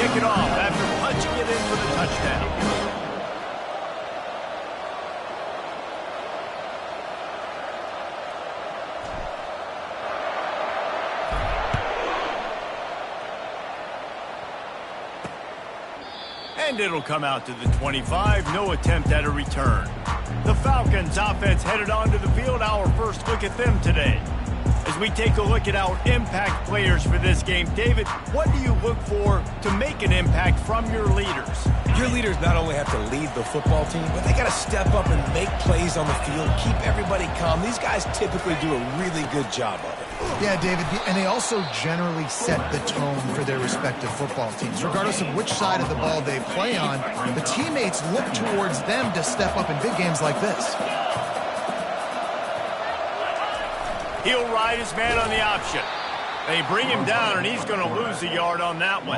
kick it off after punching it in for the touchdown. And it'll come out to the 25. No attempt at a return. The Falcons offense headed onto the field. Our first look at them today. As we take a look at our impact players for this game, David, what do you look for to make an impact from your leaders? Your leaders not only have to lead the football team, but they got to step up and make plays on the field, keep everybody calm. These guys typically do a really good job of it. Yeah, David, and they also generally set the tone for their respective football teams. Regardless of which side of the ball they play on, the teammates look towards them to step up in big games like this. He'll ride his man on the option. They bring him down, and he's going to lose a yard on that one.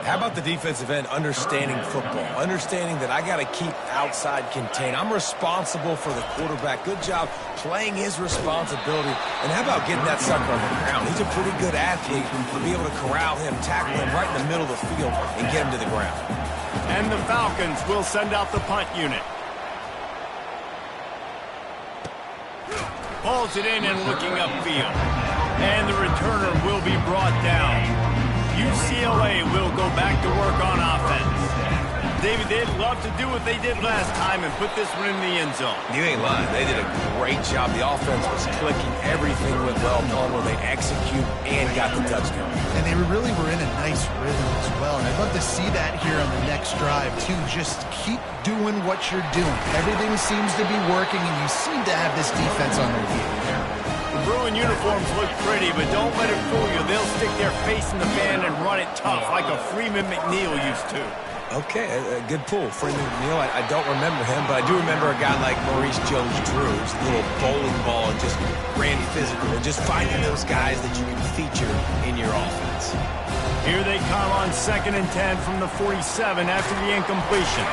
How about the defensive end understanding football, understanding that I got to keep outside contained. I'm responsible for the quarterback. Good job playing his responsibility. And how about getting that sucker on the ground? He's a pretty good athlete to be able to corral him, tackle him right in the middle of the field, and get him to the ground. And the Falcons will send out the punt unit. Pulls it in and looking upfield. And the returner will be brought down. UCLA will go back to work on offense. David, they'd love to do what they did last time and put this one in the end zone. You ain't lying. They did a great job. The offense was clicking. Everything went well. Palmer, they execute and got the touchdown. And they really were in a nice rhythm as well. And I'd love to see that here on the next drive, too. Just keep doing what you're doing. Everything seems to be working, and you seem to have this defense on their heels. The Bruin uniforms look pretty, but don't let it fool you. They'll stick their face in the band and run it tough like a Freeman McNeil used to. Okay, a good pull. Freeman McNeil, I don't remember him, but I do remember a guy like Maurice Jones-Drews, a little bowling ball, and just ran physical, and just finding those guys that you can feature in your offense. Here they come on 2nd and 10 from the 47 after the incompletion.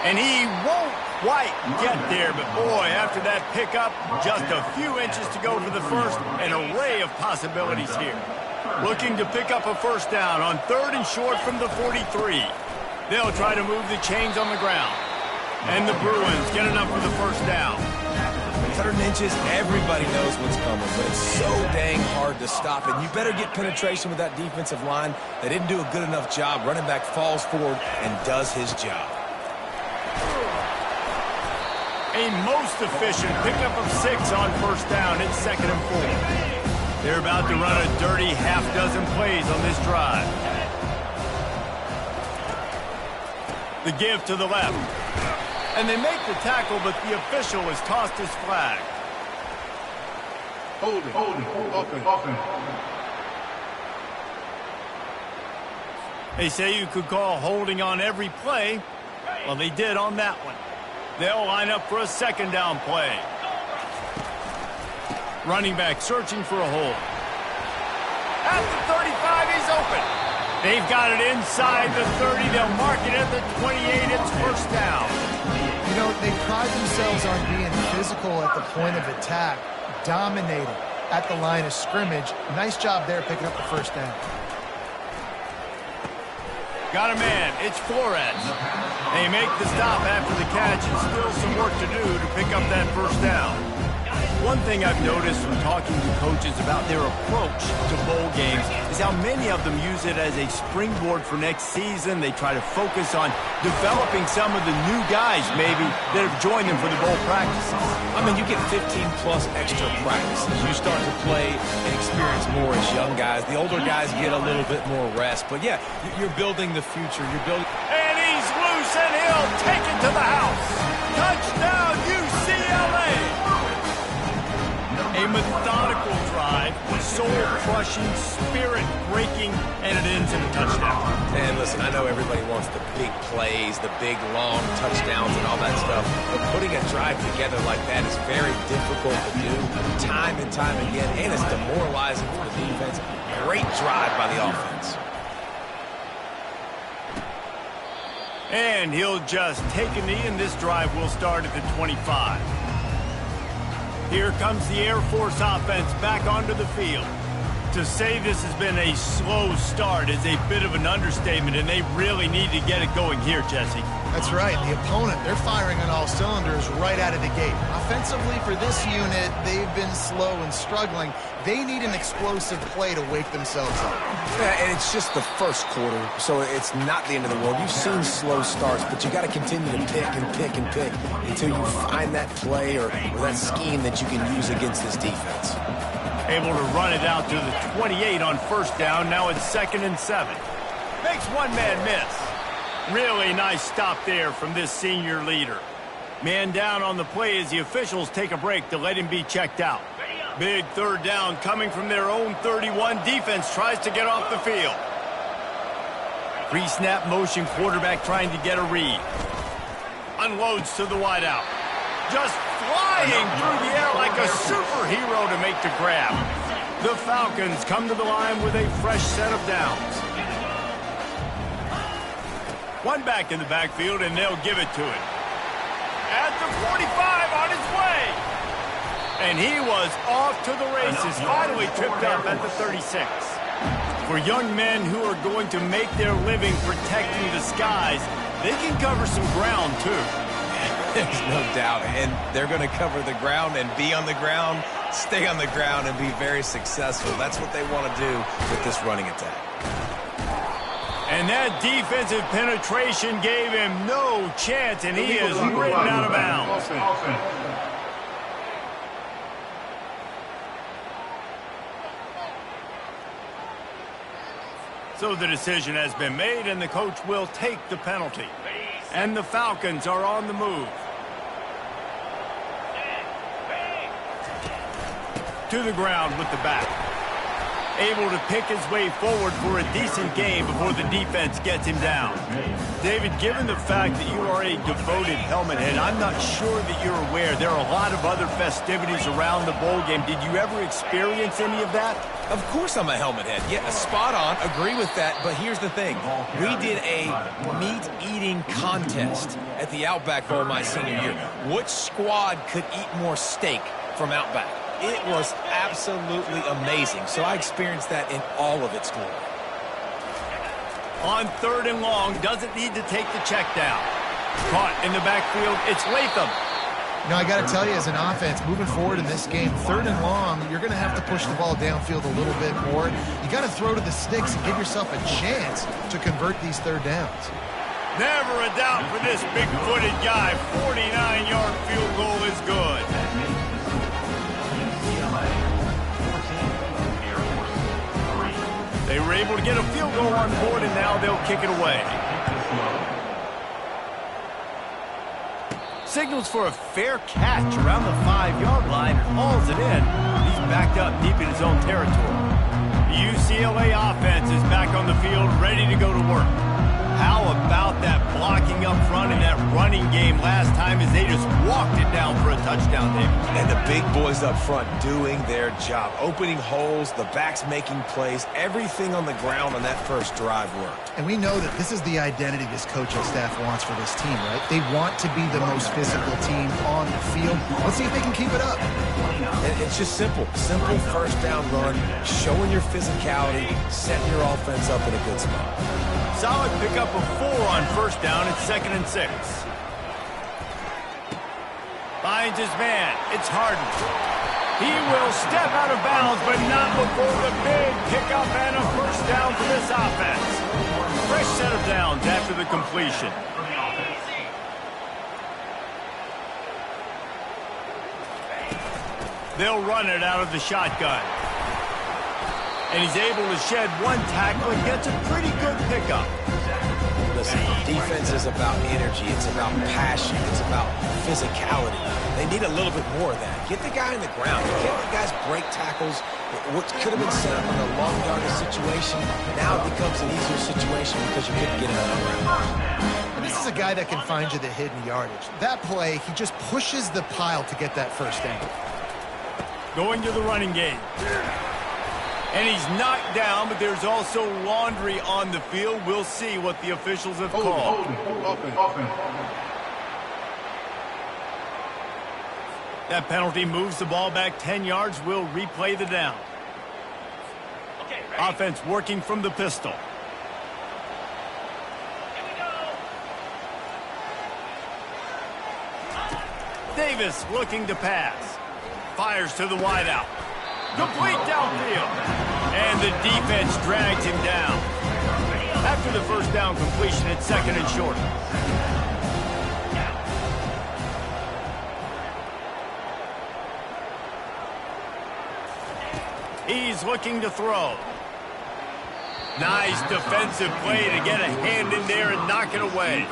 And he won't quite get there, but boy, after that pickup, just a few inches to go for the first. An array of possibilities here. Looking to pick up a first down on 3rd and short from the 43. They'll try to move the chains on the ground. And the Bruins get enough for the first down. 3rd inches, everybody knows what's coming, but it's so dang hard to stop. And you better get penetration with that defensive line. They didn't do a good enough job. Running back falls forward and does his job. A most efficient pickup of 6 on first down. It's 2nd and 4. They're about to run a dirty half-dozen plays on this drive. The give to the left. And they make the tackle, but the official has tossed his flag. Holding. They say you could call holding on every play. Well, they did on that one. They'll line up for a 2nd down play. Running back searching for a hole. At the 35, he's open. They've got it inside the 30. They'll mark it at the 28. It's first down. You know, they pride themselves on being physical at the point of attack, dominating at the line of scrimmage. Nice job there picking up the first down. Got a man. It's Flores. They make the stop after the catch, and still some work to do to pick up that first down. One thing I've noticed from talking to coaches about their approach to bowl games is how many of them use it as a springboard for next season. They try to focus on developing some of the new guys, maybe, that have joined them for the bowl practices. I mean, you get 15-plus extra practices. You start to play and experience more as young guys. The older guys get a little bit more rest. But, yeah, you're building the future. You're building... And he's loose, and he'll take it to the house. Touchdown, UCLA! A methodical drive, soul-crushing, spirit-breaking, and it ends in a touchdown. And listen, I know everybody wants the big plays, the big, long touchdowns and all that stuff, but putting a drive together like that is very difficult to do time and time again, and it's demoralizing for the defense. Great drive by the offense. And he'll just take a knee, and this drive will start at the 25. Here comes the Air Force offense back onto the field. To To say this has been a slow start is a bit of an understatement, and they really need to get it going here, Jesse. That's right. The opponent, they're firing on all cylinders right out of the gate. Offensively, for this unit, they've been slow and struggling. They need an explosive play to wake themselves up. Yeah, and it's just the first quarter, so it's not the end of the world. You've seen slow starts, but you got to continue to pick and pick and pick until you find that play or that scheme that you can use against this defense. Able to run it out to the 28 on first down. Now it's 2nd and 7. Makes one man miss. Really nice stop there from this senior leader. Man down on the play as the officials take a break to let him be checked out. Big third down coming from their own 31. Defense tries to get off the field. Pre-snap motion, quarterback trying to get a read. Unloads to the wideout. Just flying through the air like a superhero to make the grab. The Falcons come to the line with a fresh set of downs. One back in the backfield, and they'll give it to him. At the 45, on his way. And he was off to the races, finally tripped up at the 36. For young men who are going to make their living protecting the skies, they can cover some ground, too. There's no doubt, and they're going to cover the ground and be on the ground, stay on the ground, and be very successful. That's what they want to do with this running attack. And that defensive penetration gave him no chance, and he is ridden out of bounds. So the decision has been made, and the coach will take the penalty. And the Falcons are on the move. To the ground with the back. Able to pick his way forward for a decent game before the defense gets him down. David, given the fact that you are a devoted helmet head, I'm not sure that you're aware there are a lot of other festivities around the bowl game. Did you ever experience any of that? Of course I'm a helmet head. Yeah, spot on. Agree with that. But here's the thing. We did a meat-eating contest at the Outback Bowl my senior year. Which squad could eat more steak from Outback? It was absolutely amazing. So I experienced that in all of its glory. On 3rd and long, doesn't need to take the check down. Caught in the backfield, it's Latham. Now, I got to tell you, as an offense, moving forward in this game, 3rd and long, you're going to have to push the ball downfield a little bit more. You got to throw to the sticks and give yourself a chance to convert these 3rd downs. Never a doubt for this big-footed guy. 49-yard field goal is good. They were able to get a field goal on board, and now they'll kick it away. Signals for a fair catch around the 5-yard line and hauls it in. He's backed up deep in his own territory. The UCLA offense is back on the field, ready to go to work. How about that blocking up front and that running game last time as they just walked it down for a touchdown, David? And the big boys up front doing their job. Opening holes, the backs making plays, everything on the ground on that first drive worked. And we know that this is the identity this coaching staff wants for this team, right? They want to be the most physical team on the field. Let's see if they can keep it up. And it's just simple. Simple first down run, showing your physicality, setting your offense up in a good spot. Solid pickup of 4 on first down. It's 2nd and 6. Finds his man. It's Harden. He will step out of bounds, but not before the big pickup and a first down for this offense. Fresh set of downs after the completion. They'll run it out of the shotgun. And he's able to shed one tackle and gets a pretty good pickup. Listen, defense is about energy. It's about passion. It's about physicality. They need a little bit more of that. Get the guy in the ground. You can't let guys break tackles. What could have been set up in a long yardage situation, now it becomes an easier situation because you couldn't get him on the ground. This is a guy that can find you the hidden yardage. That play, he just pushes the pile to get that first down. Going to the running game. And he's knocked down, but there's also laundry on the field. We'll see what the officials have called. That penalty moves the ball back 10 yards. We'll replay the down. Offense working from the pistol. Davis looking to pass. Fires to the wideout. Complete downfield. And the defense drags him down. After the first down completion, it's second and short. He's looking to throw. Nice defensive play to get a hand in there and knock it away.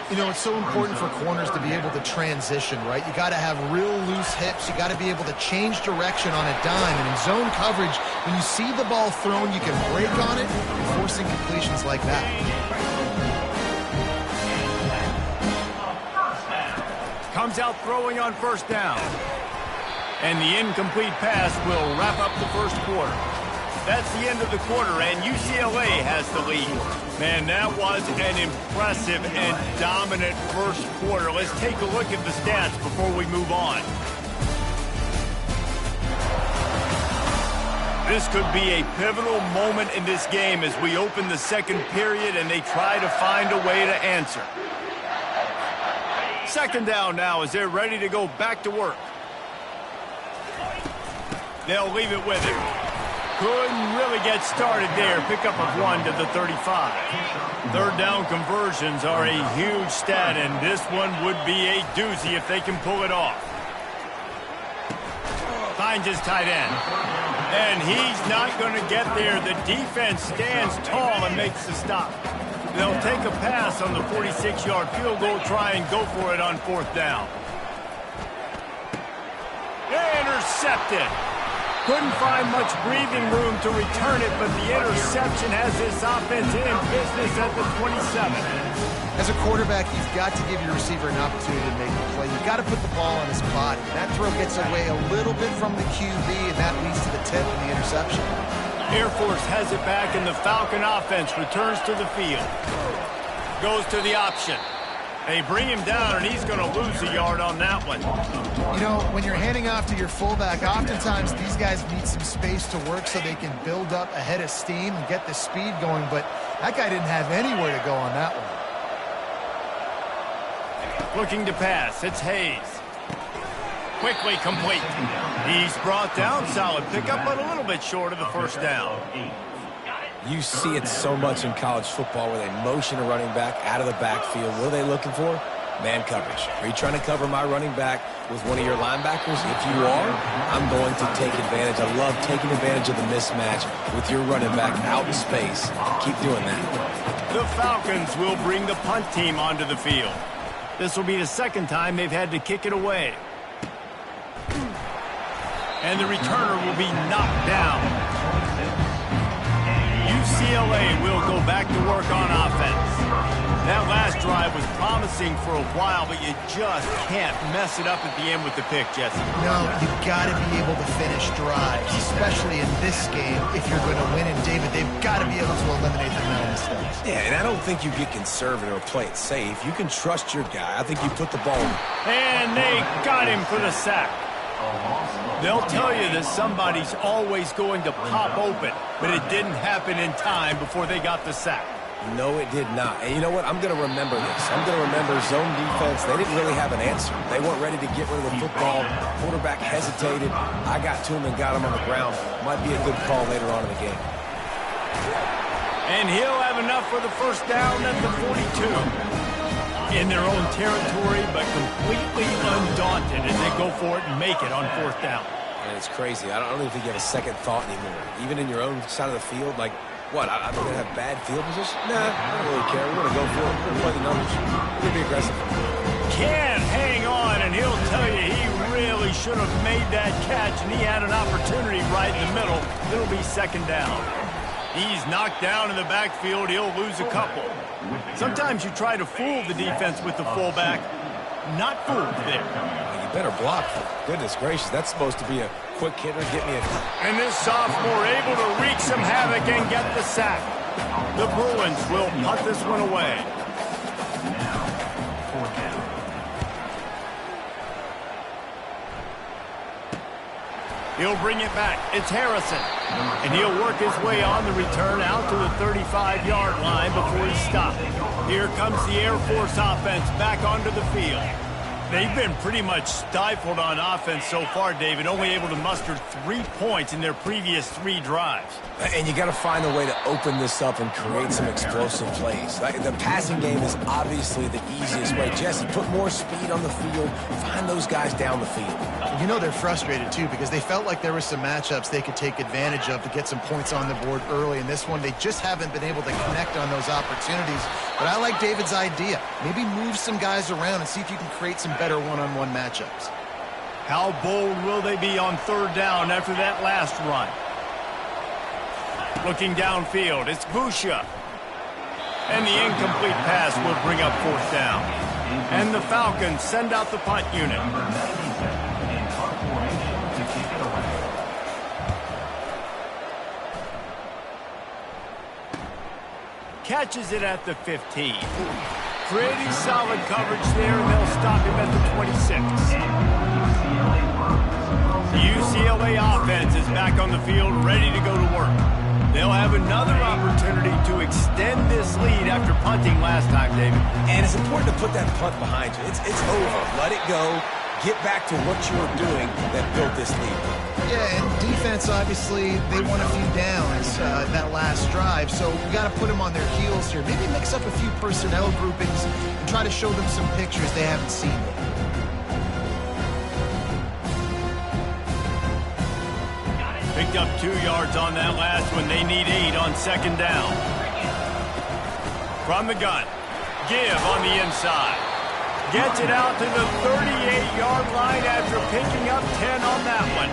You know, it's so important for corners to be able to transition, right? You got to have real loose hips. You got to be able to change direction on a dime. And in zone coverage, when you see the ball thrown, you can break on it, forcing completions like that. Comes out throwing on first down. And the incomplete pass will wrap up the first quarter. That's the end of the quarter, and UCLA has the lead. Man, that was an impressive and dominant first quarter. Let's take a look at the stats before we move on. This could be a pivotal moment in this game as we open the second period and they try to find a way to answer. Second down now as they're ready to go back to work. They'll leave it with him. Couldn't really get started there. Pickup of 1 to the 35. Third down conversions are a huge stat, and this one would be a doozy if they can pull it off. Finds his tight end. And he's not going to get there. The defense stands tall and makes the stop. They'll take a pass on the 46-yard field goal, try and go for it on fourth down. Intercepted. Couldn't find much breathing room to return it, but the interception has this offense in business at the 27. As a quarterback, you've got to give your receiver an opportunity to make a play. You've got to put the ball on his body. That throw gets away a little bit from the QB, and that leads to the tip and the interception. Air Force has it back, and the Falcon offense returns to the field. Goes to the option. They bring him down, and he's going to lose a yard on that one. You know, when you're handing off to your fullback, oftentimes these guys need some space to work so they can build up a head of steam and get the speed going, but that guy didn't have anywhere to go on that one. Looking to pass, it's Hayes. Quickly complete. He's brought down, solid pickup, but a little bit short of the first down. You see it so much in college football where they motion a running back out of the backfield. What are they looking for? Man coverage. Are you trying to cover my running back with one of your linebackers? If you are, I'm going to take advantage. I love taking advantage of the mismatch with your running back out in space. Keep doing that. The Falcons will bring the punt team onto the field. This will be the second time they've had to kick it away. And the returner will be knocked down. UCLA will go back to work on offense. That last drive was promising for a while, but you just can't mess it up at the end with the pick, Jesse. No, you've got to be able to finish drives, especially in this game. If you're going to win, and David, they've got to be able to eliminate the mental mistakes. Yeah, and I don't think you get conservative or play it safe. You can trust your guy. I think you put the ball in. And they got him for the sack. They'll tell you that somebody's always going to pop open, but it didn't happen in time before they got the sack. No, it did not. And you know what? I'm going to remember this. I'm going to remember zone defense. They didn't really have an answer. They weren't ready to get rid of the football. Quarterback hesitated. I got to him and got him on the ground. Might be a good call later on in the game. And he'll have enough for the first down at the 42. In their own territory, but completely undaunted as they go for it and make it on fourth down. And it's crazy. I don't even think you have a second thought anymore. Even in your own side of the field, like, what, I'm going to have bad field position? Nah, I don't really care. We're going to go for it. We're going to play the numbers. We're going to be aggressive. Can't hang on, and he'll tell you he really should have made that catch, and he had an opportunity right in the middle. It'll be second down. He's knocked down in the backfield. He'll lose a couple. Sometimes you try to fool the defense with the fullback. Not fooled there. You better block. Goodness gracious, that's supposed to be a quick hitter. Get me a... And this sophomore able to wreak some havoc and get the sack. The Bruins will punt this one away. He'll bring it back. It's Harrison. And he'll work his way on the return out to the 35-yard line before he's stopped. Here comes the Air Force offense back onto the field. They've been pretty much stifled on offense so far, David, only able to muster 3 points in their previous 3 drives. And you got to find a way to open this up and create some explosive plays. Like, the passing game is obviously the easiest way. Jesse, put more speed on the field, find those guys down the field. You know they're frustrated, too, because they felt like there were some matchups they could take advantage of to get some points on the board early. In this one, they just haven't been able to connect on those opportunities. But I like David's idea. Maybe move some guys around and see if you can create some better one-on-one matchups. How bold will they be on 3rd down after that last run? Looking downfield, it's Busha. And the incomplete pass will bring up 4th down. And the Falcons send out the punt unit. Catches it at the 15. Pretty solid coverage there, and they'll stop him at the 26. The UCLA offense is back on the field, ready to go to work. They'll have another opportunity to extend this lead after punting last time, David. And it's important to put that punt behind you. It's over. Let it go. Get back to what you were doing that built this lead. Yeah, and defense, obviously, they won a few downs that last drive, so we got to put them on their heels here. Maybe mix up a few personnel groupings and try to show them some pictures they haven't seen yet. Picked up 2 yards on that last one. They need 8 on 2nd down. From the gun, Give on the inside. Gets it out to the 38-yard line after picking up 10 on that one.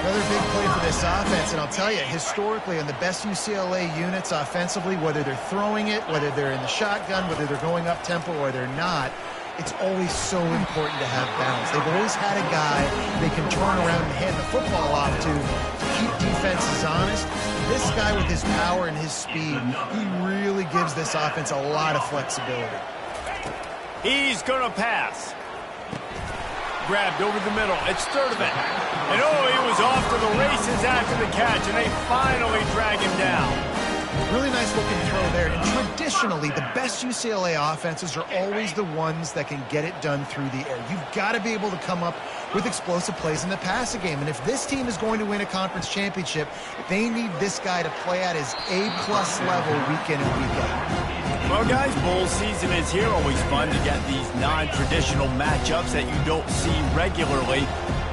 Another big play for this offense, and I'll tell you, historically, on the best UCLA units offensively, whether they're throwing it, whether they're in the shotgun, whether they're going up-tempo or they're not, it's always so important to have balance. They've always had a guy they can turn around and hand the football off to keep defenses honest. This guy with his power and his speed, he really gives this offense a lot of flexibility. He's going to pass. Grabbed over the middle. It's Sturdivant. And he was off to the races after the catch, and they finally drag him down. Really nice looking throw there. And traditionally, the best UCLA offenses are always the ones that can get it done through the air. You've got to be able to come up with explosive plays in the passing game. And if this team is going to win a conference championship, they need this guy to play at his A-plus level week in and week out. Well, guys, bowl season is here. Always fun to get these non-traditional matchups that you don't see regularly.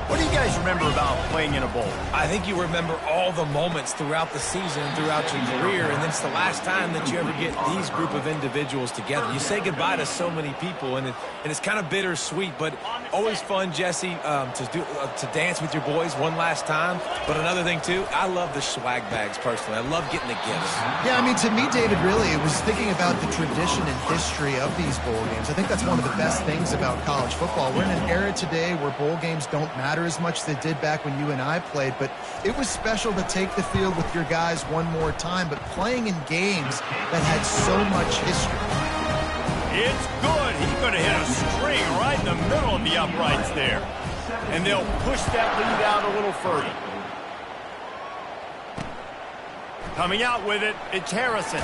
What do you guys remember about playing in a bowl? I think you remember all the moments throughout the season, throughout your career, and it's the last time that you ever get these group of individuals together. You say goodbye to so many people, and it's kind of bittersweet, but always fun, Jesse, to dance with your boys one last time. But another thing, too, I love the swag bags, personally. I love getting the gifts. Yeah, I mean, to me, David, really, it was thinking about the tradition and history of these bowl games. I think that's one of the best things about college football. We're in an era today where bowl games don't matter as much as they did back when you and I played, but it was special to take the field with your guys one more time, but playing in games that had so much history. It's good. He's going to hit a string right in the middle of the uprights there. And they'll push that lead out a little further. Coming out with it, it's Harrison.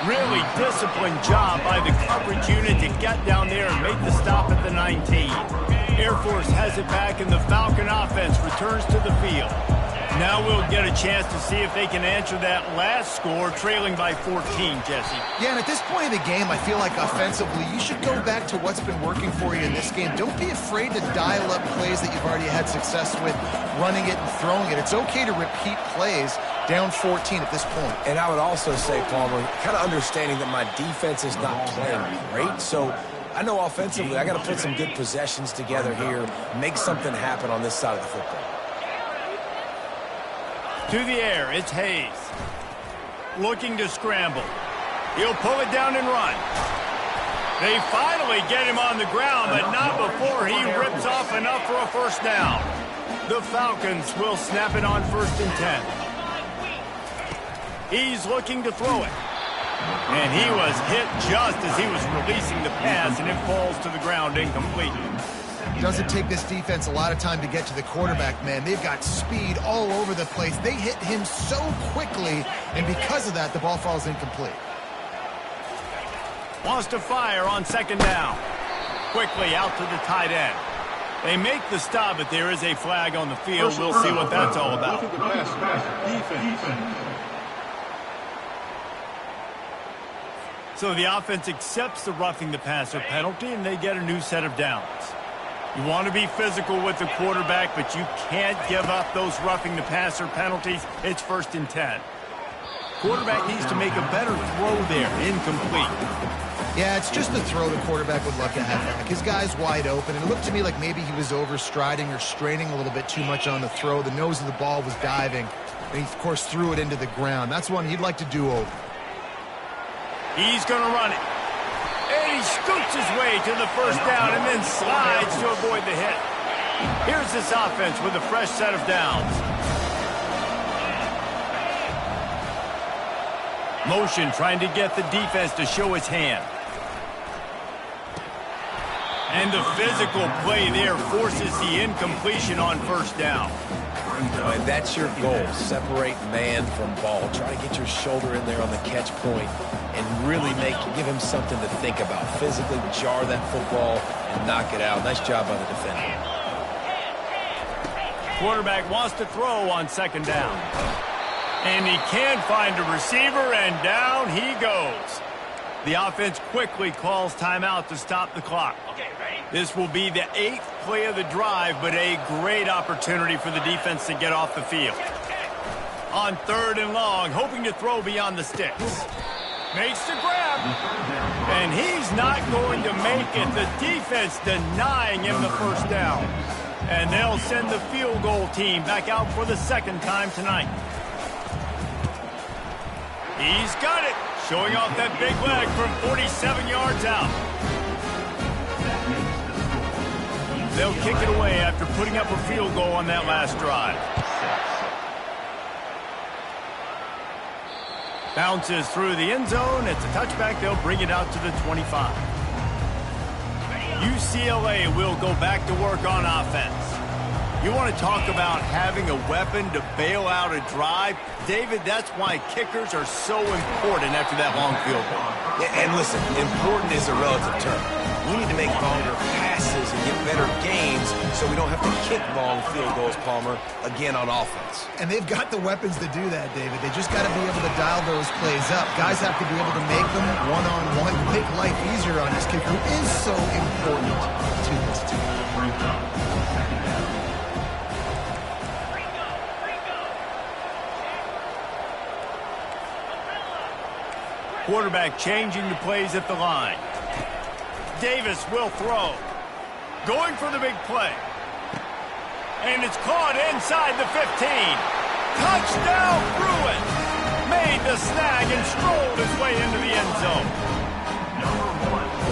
Really disciplined job by the coverage unit to get down there and make the stop at the 19. Air Force has it back, and the Falcon offense returns to the field. Now we'll get a chance to see if they can answer that last score, trailing by 14, Jesse. Yeah, and at this point of the game, I feel like offensively, you should go back to what's been working for you in this game. Don't be afraid to dial up plays that you've already had success with, running it and throwing it. It's okay to repeat plays down 14 at this point. And I would also say, Palmer, kind of understanding that my defense is not playing great, so I know offensively I got to put some good possessions together here, make something happen on this side of the football. To the air, it's Hayes. Looking to scramble. He'll pull it down and run. They finally get him on the ground, but not before he rips off enough for a first down. The Falcons will snap it on 1st and 10. He's looking to throw it. And he was hit just as he was releasing the pass, and it falls to the ground incomplete. Doesn't take this defense a lot of time to get to the quarterback, man. They've got speed all over the place. They hit him so quickly, and because of that, the ball falls incomplete. Wants to fire on second down. Quickly out to the tight end. They make the stop, but there is a flag on the field. We'll see what that's all about. So the offense accepts the roughing the passer penalty, and they get a new set of downs. You want to be physical with the quarterback, but you can't give up those roughing the passer penalties. It's 1st and 10. Quarterback needs to make a better throw there. Incomplete. Yeah, it's just the throw the quarterback would love to have back. His guy's wide open, and it looked to me like maybe he was overstriding or straining a little bit too much on the throw. The nose of the ball was diving, and he, of course, threw it into the ground. That's one he'd like to do over. He's going to run it. And he scoots his way to the first down and then slides to avoid the hit. Here's this offense with a fresh set of downs. Motion trying to get the defense to show its hand. And the physical play there forces the incompletion on first down. And that's your goal. Separate man from ball. Try to get your shoulder in there on the catch point and really give him something to think about. Physically jar that football and knock it out. Nice job by the defender. Quarterback wants to throw on second down. And he can find a receiver, and down he goes. The offense quickly calls timeout to stop the clock. This will be the 8th play of the drive, but a great opportunity for the defense to get off the field. On 3rd and long, hoping to throw beyond the sticks. Makes the grab. And he's not going to make it. The defense denying him the first down. And they'll send the field goal team back out for the 2nd time tonight. He's got it. Showing off that big leg from 47 yards out. They'll kick it away after putting up a field goal on that last drive. Bounces through the end zone. It's a touchback. They'll bring it out to the 25. UCLA will go back to work on offense. You want to talk about having a weapon to bail out a drive? David, that's why kickers are so important after that long field goal. Yeah, and listen, important is a relative term. We need to make longer passes and get better games so we don't have to kick long field goals, Palmer, again on offense. And they've got the weapons to do that, David. They just got to be able to dial those plays up. Guys have to be able to make them one-on-one, make life easier on this kicker, who is so important to this team. Quarterback changing the plays at the line. Davis will throw. Going for the big play. And it's caught inside the 15. Touchdown, Bruin. Made the snag and strolled his way into the end zone.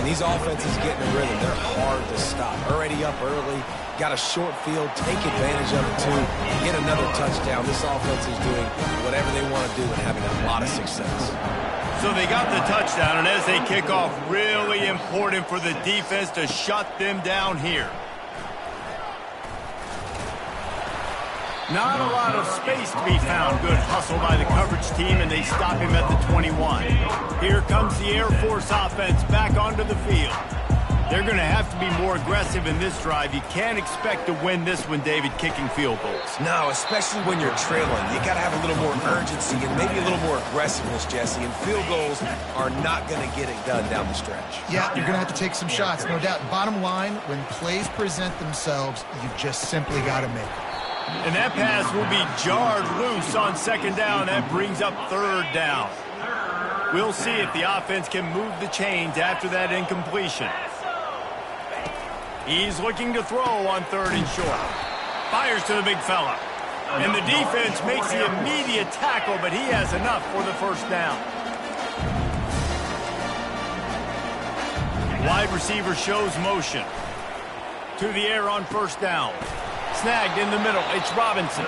When these offenses get in a rhythm, they're hard to stop. Already up early, got a short field, take advantage of it too, get another touchdown. This offense is doing whatever they want to do and having a lot of success. So they got the touchdown, and as they kick off, really important for the defense to shut them down here. Not a lot of space to be found. Good hustle by the coverage team, and they stop him at the 21. Here comes the Air Force offense back onto the field. They're going to have to be more aggressive in this drive. You can't expect to win this one, David, kicking field goals. No, especially when you're trailing. You got to have a little more urgency and maybe a little more aggressiveness, Jesse. And field goals are not going to get it done down the stretch. Yeah, you're going to have to take some shots, no doubt. Bottom line, when plays present themselves, you just simply got to make them. And that pass will be jarred loose on second down. That brings up third down. We'll see if the offense can move the chains after that incompletion. He's looking to throw on third and short. Fires to the big fella. And the defense makes the immediate tackle, but he has enough for the first down. Wide receiver shows motion. To the air on first down. Snagged in the middle. It's Robinson.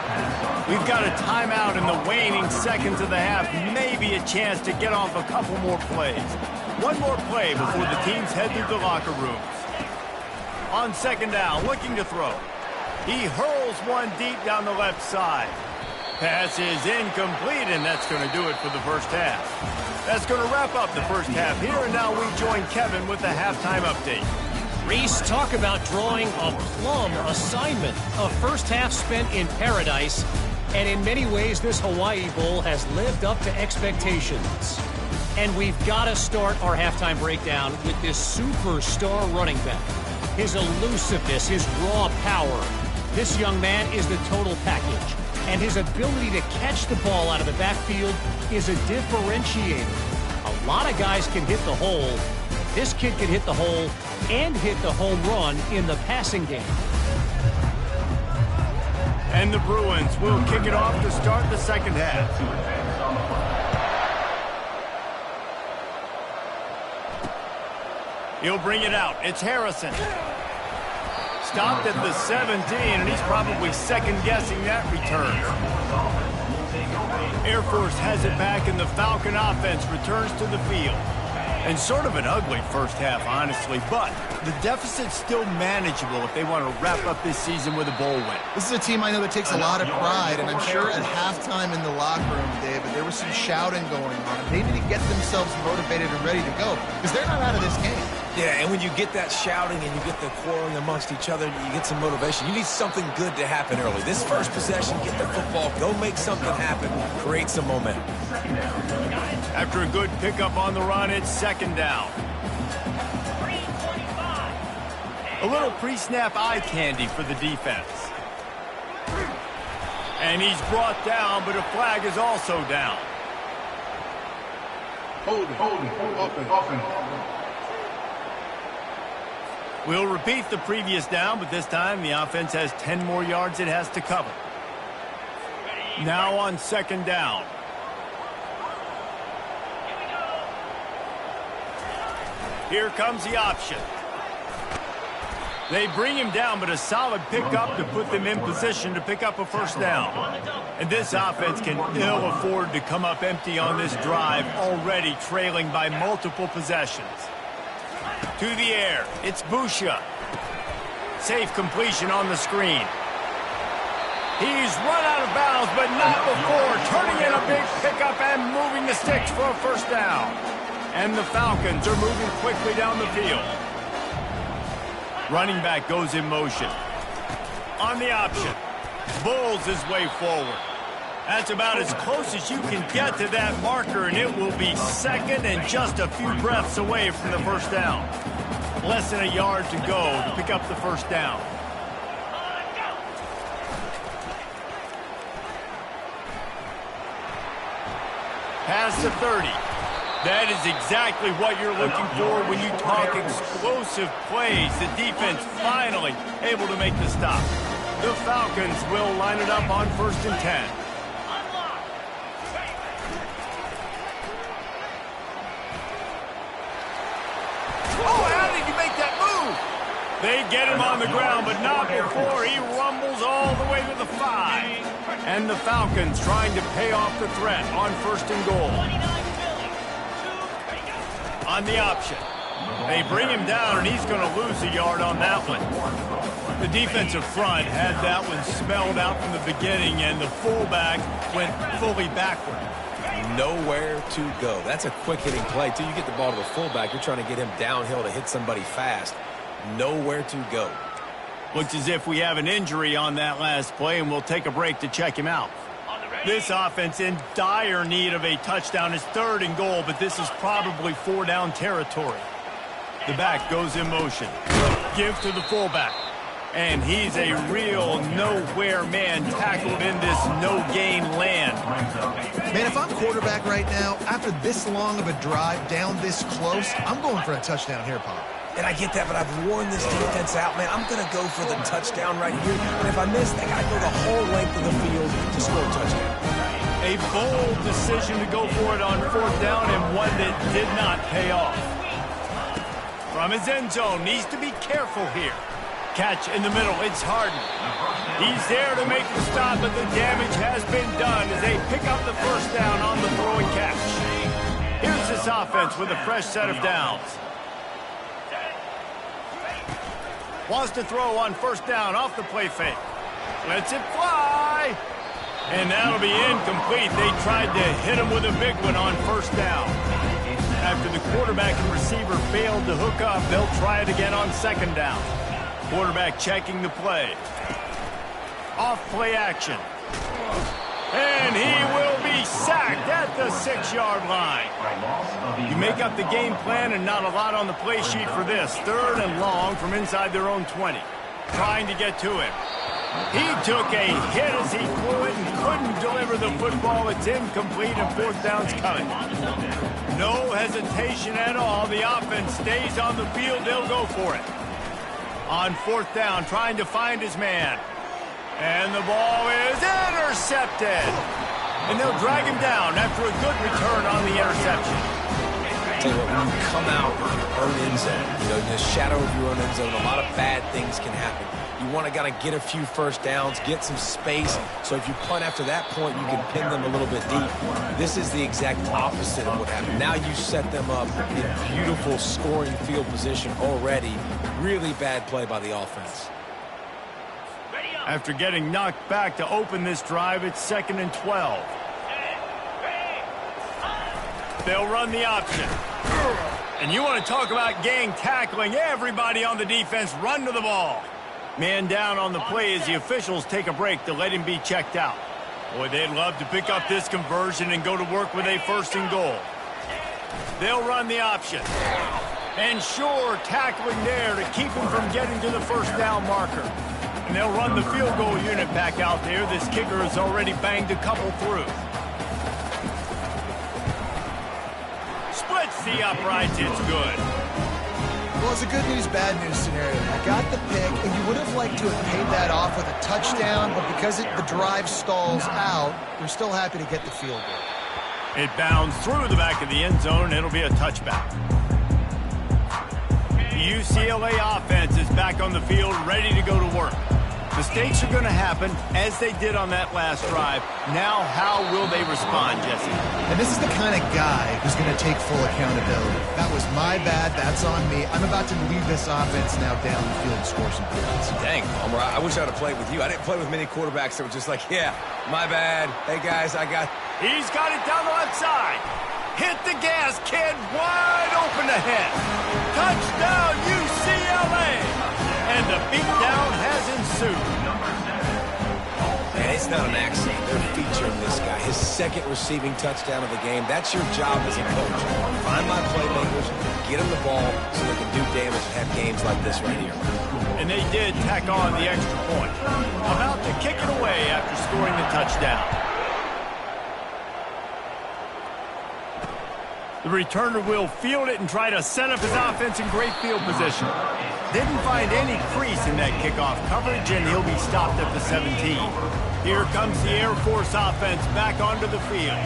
We've got a timeout in the waning seconds of the half. Maybe a chance to get off a couple more plays. One more play before the teams head to the locker rooms. On second down, looking to throw. He hurls one deep down the left side. Pass is incomplete, and that's going to do it for the first half. That's going to wrap up the first half here, and now we join Kevin with the halftime update. Reese, talk about drawing a plum assignment. A first half spent in paradise, and in many ways, this Hawaii Bowl has lived up to expectations. And we've got to start our halftime breakdown with this superstar running back. His elusiveness, his raw power. This young man is the total package. And his ability to catch the ball out of the backfield is a differentiator. A lot of guys can hit the hole. This kid can hit the hole and hit the home run in the passing game. And the Bruins will kick it off to start the second half. He'll bring it out. It's Harrison. Stopped at the 17, and he's probably second-guessing that return. Air Force has it back, and the Falcon offense returns to the field. And sort of an ugly first half, honestly, but the deficit's still manageable if they want to wrap up this season with a bowl win. This is a team I know that takes a lot of pride, and I'm sure at halftime in the locker room, David, there was some shouting going on, and maybe to get themselves motivated and ready to go, because they're not out of this game. Yeah, and when you get that shouting and you get the quarreling amongst each other, you get some motivation. You need something good to happen early. This first possession, get the football, go make something happen, create some momentum. After a good pickup on the run, it's second down. A little pre-snap eye candy for the defense. And he's brought down, but a flag is also down. Open. We'll repeat the previous down, but this time the offense has 10 more yards it has to cover. Now on second down. Here comes the option. They bring him down, but a solid pickup to put them in position to pick up a first down. And this offense can ill afford to come up empty on this drive, already trailing by multiple possessions. To the air, it's Busha. Safe completion on the screen. He's run out of bounds, but not before turning in a big pickup and moving the sticks for a first down. And the Falcons are moving quickly down the field. Running back goes in motion. On the option, bulls his way forward. That's about as close as you can get to that marker, and it will be second and just a few breaths away from the first down. Less than a yard to go to pick up the first down. Past the 30. That is exactly what you're looking for when you talk explosive plays. The defense finally able to make the stop. The Falcons will line it up on 1st and 10. Oh, how did he make that move? They get him on the ground, but not before he rumbles all the way to the 5. And the Falcons trying to pay off the threat on 1st and goal. On the option. They bring him down, and he's going to lose a yard on that one. The defensive front had that one spelled out from the beginning, and the fullback went fully backward. Nowhere to go. That's a quick-hitting play. Till you get the ball to the fullback, you're trying to get him downhill to hit somebody fast. Nowhere to go. Looks as if we have an injury on that last play, and we'll take a break to check him out. This offense in dire need of a touchdown. Is 3rd and goal, but this is probably 4-down territory. The back goes in motion. Give to the fullback. And he's a real nowhere man tackled in this no-gain land. Man, if I'm quarterback right now, after this long of a drive down this close, I'm going for a touchdown here, Pop. And I get that, but I've worn this defense out, man. I'm going to go for the touchdown right here. And if I miss, they got to go the whole length of the field to score a touchdown. A bold decision to go for it on 4th down, and one that did not pay off. From his end zone, needs to be careful here. Catch in the middle, it's Harden. He's there to make the stop, but the damage has been done as they pick up the first down on the throw and catch. Here's this offense with a fresh set of downs. Wants to throw on first down off the play fake. Lets it fly. And that'll be incomplete. They tried to hit him with a big one on first down. After the quarterback and receiver failed to hook up, they'll try it again on second down. Quarterback checking the play. Off play action. And he will be sacked at the 6-yard line. You make up the game plan and not a lot on the play sheet for this. 3rd and long from inside their own 20. Trying to get to him. He took a hit as he flew it and couldn't deliver the football. It's incomplete and 4th down's coming. No hesitation at all. The offense stays on the field. They'll go for it. On 4th down, trying to find his man. And the ball is intercepted. And they'll drag him down after a good return on the interception. Tell you what, when you come out of your own end zone, in the shadow of your own end zone, a lot of bad things can happen. You want to get a few first downs, get some space. So if you punt after that point, you can pin them a little bit deep. This is the exact opposite of what happened. Now you set them up in beautiful scoring field position already. Really bad play by the offense. After getting knocked back to open this drive, it's 2nd and 12. They'll run the option. And you want to talk about gang tackling. Everybody on the defense run to the ball. Man down on the play as the officials take a break to let him be checked out. Boy, they'd love to pick up this conversion and go to work with a 1st and goal. They'll run the option. And sure, tackling there to keep him from getting to the first down marker. And they'll run the field goal unit back out there. This kicker has already banged a couple through. Splits the uprights. It's good. Well, it's a good news, bad news scenario. I got the pick, and you would have liked to have paid that off with a touchdown, but because the drive stalls out, you're still happy to get the field goal. It bounds through the back of the end zone, and it'll be a touchback. The UCLA offense is back on the field, ready to go to work. Mistakes are going to happen, as they did on that last drive. Now, how will they respond, Jesse? And this is the kind of guy who's going to take full accountability. That was my bad. That's on me. I'm about to lead this offense now down the field and score some points. Dang, Palmer, I wish I'd have played with you. I didn't play with many quarterbacks that were just like, yeah, my bad. Hey, guys, I got... He's got it down the left side. Hit the gas, kid. Wide open ahead. Touchdown, UCLA. And the beatdown has ensued. And it's not an accident. They're featuring this guy. His 2nd receiving touchdown of the game. That's your job as a coach. Find my playmakers, get them the ball so they can do damage and have games like this right here. And they did tack on the extra point. About to kick it away after scoring the touchdown. The returner will field it and try to set up his offense in great field position. Didn't find any crease in that kickoff coverage, and he'll be stopped at the 17. Here comes the Air Force offense back onto the field.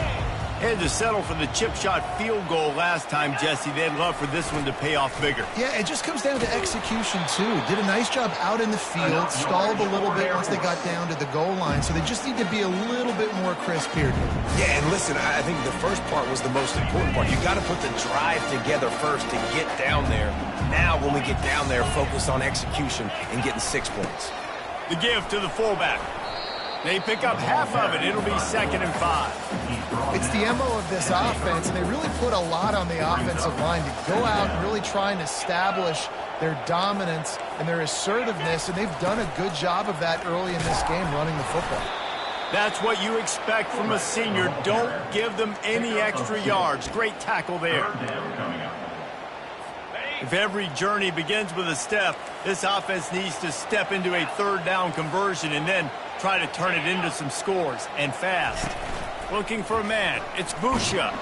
Had to settle for the chip shot field goal last time, Jesse. They'd love for this one to pay off bigger. Yeah, it just comes down to execution, too. Did a nice job out in the field, stalled a little bit once they got down to the goal line, so they just need to be a little bit more crisp here. Yeah, and listen, I think the first part was the most important part. You got to put the drive together first to get down there. Now, when we get down there, focus on execution and getting 6 points. The give to the fullback. They pick up half of it. It'll be 2nd and 5. It's the MO of this offense, and they really put a lot on the offensive line to go out and really try and establish their dominance and their assertiveness, and they've done a good job of that early in this game running the football. That's what you expect from a senior. Don't give them any extra yards. Great tackle there. If every journey begins with a step, this offense needs to step into a 3rd down conversion and then try to turn it into some scores, and fast. Looking for a man. It's Busha.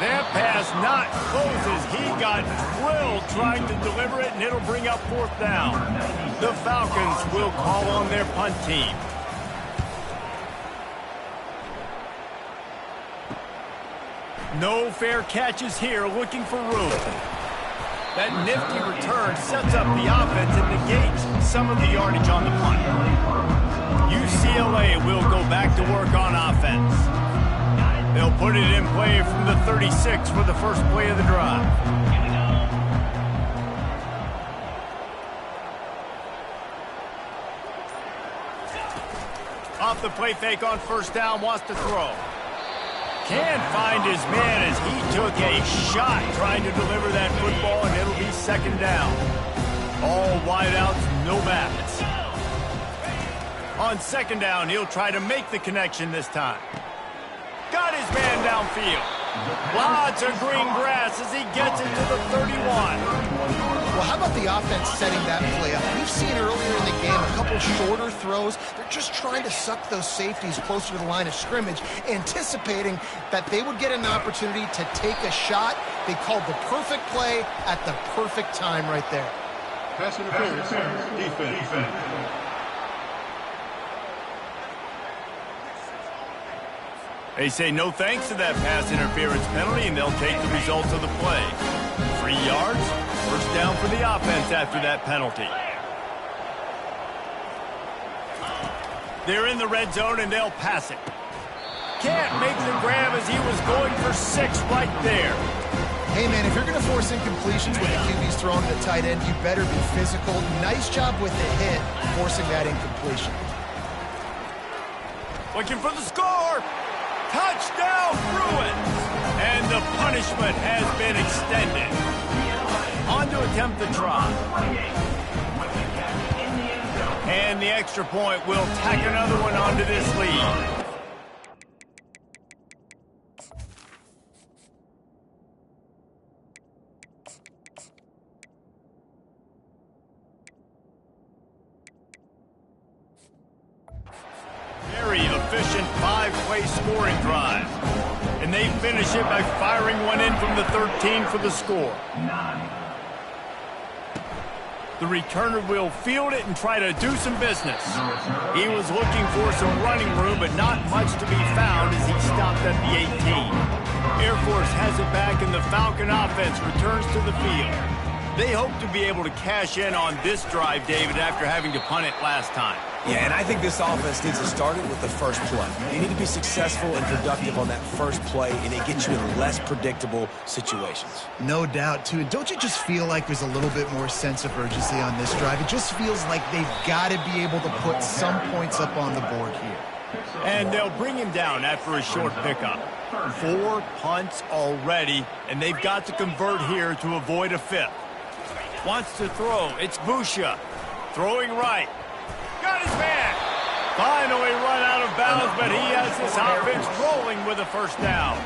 That pass not closes. He got drilled trying to deliver it, and it'll bring up 4th down. The Falcons will call on their punt team. No fair catches here, looking for room. That nifty return sets up the offense and negates some of the yardage on the punt. UCLA will go back to work on offense. They'll put it in play from the 36 for the first play of the drive. off the play fake on first down, wants to throw. Can't find his man as he took a shot trying to deliver that football, and it'll be second down. All wideouts, no backs. On second down, he'll try to make the connection this time. Got his man downfield. Lots of green grass as he gets it to the 31. Well, how about the offense setting that play up? We've seen earlier in the game a couple shorter throws. They're just trying to suck those safeties closer to the line of scrimmage, anticipating that they would get an opportunity to take a shot. They called the perfect play at the perfect time right there. Pass interference, defense. They say no thanks to that pass interference penalty, and they'll take the results of the play. 3 yards, first down for the offense after that penalty. They're in the red zone, and they'll pass it. Can't make the grab as he was going for 6 right there. Hey, man, if you're going to force incompletions when the QB's throwing to the tight end, you better be physical. Nice job with the hit, forcing that incompletion. Looking for the score. Touchdown, Bruins! And the punishment has been extended. On to attempt the try. And the extra point will tack another one onto this lead. Very efficient 5-play scoring drive. And they finish it by firing one in from the 13 for the score. The returner will field it and try to do some business. He was looking for some running room, but not much to be found as he stopped at the 18. Air Force has it back, and the Falcon offense returns to the field. They hope to be able to cash in on this drive, David, after having to punt it last time. Yeah, and I think this offense needs to start it with the first play. You need to be successful and productive on that first play, and it gets you in less predictable situations. No doubt, too. And don't you just feel like there's a little bit more sense of urgency on this drive? It just feels like they've got to be able to put some points up on the board here. And they'll bring him down after a short pickup. 4 punts already, and they've got to convert here to avoid a 5th. Wants to throw. It's Busha. Throwing right. Got his man. Finally run out of bounds, but he has this offense rolling with a first down.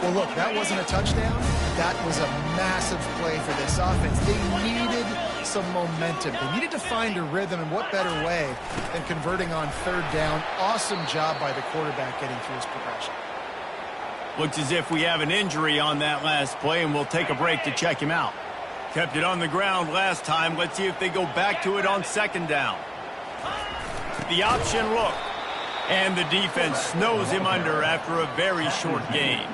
Well, look, that wasn't a touchdown. That was a massive play for this offense. They needed some momentum. They needed to find a rhythm, and what better way than converting on third down. Awesome job by the quarterback getting through his progression. Looks as if we have an injury on that last play, and we'll take a break to check him out. Kept it on the ground last time. Let's see if they go back to it on second down. The option look. And the defense snows him under after a very short gain.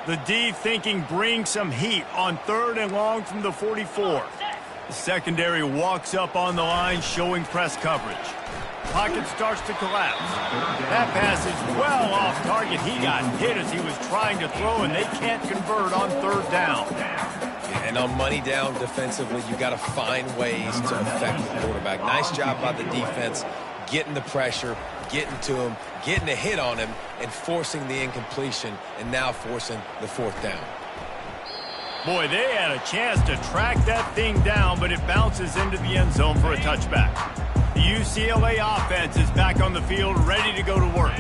The D thinking bring some heat on 3rd and long from the 44. The secondary walks up on the line showing press coverage. Pocket starts to collapse. That pass is well off target. He got hit as he was trying to throw, and they can't convert on 3rd down. And on money down defensively, you got to find ways to affect the quarterback. Nice job by the defense, getting the pressure, getting to him, getting a hit on him, and forcing the incompletion, and now forcing the 4th down. Boy, they had a chance to track that thing down, but it bounces into the end zone for a touchback. The UCLA offense is back on the field, ready to go to work.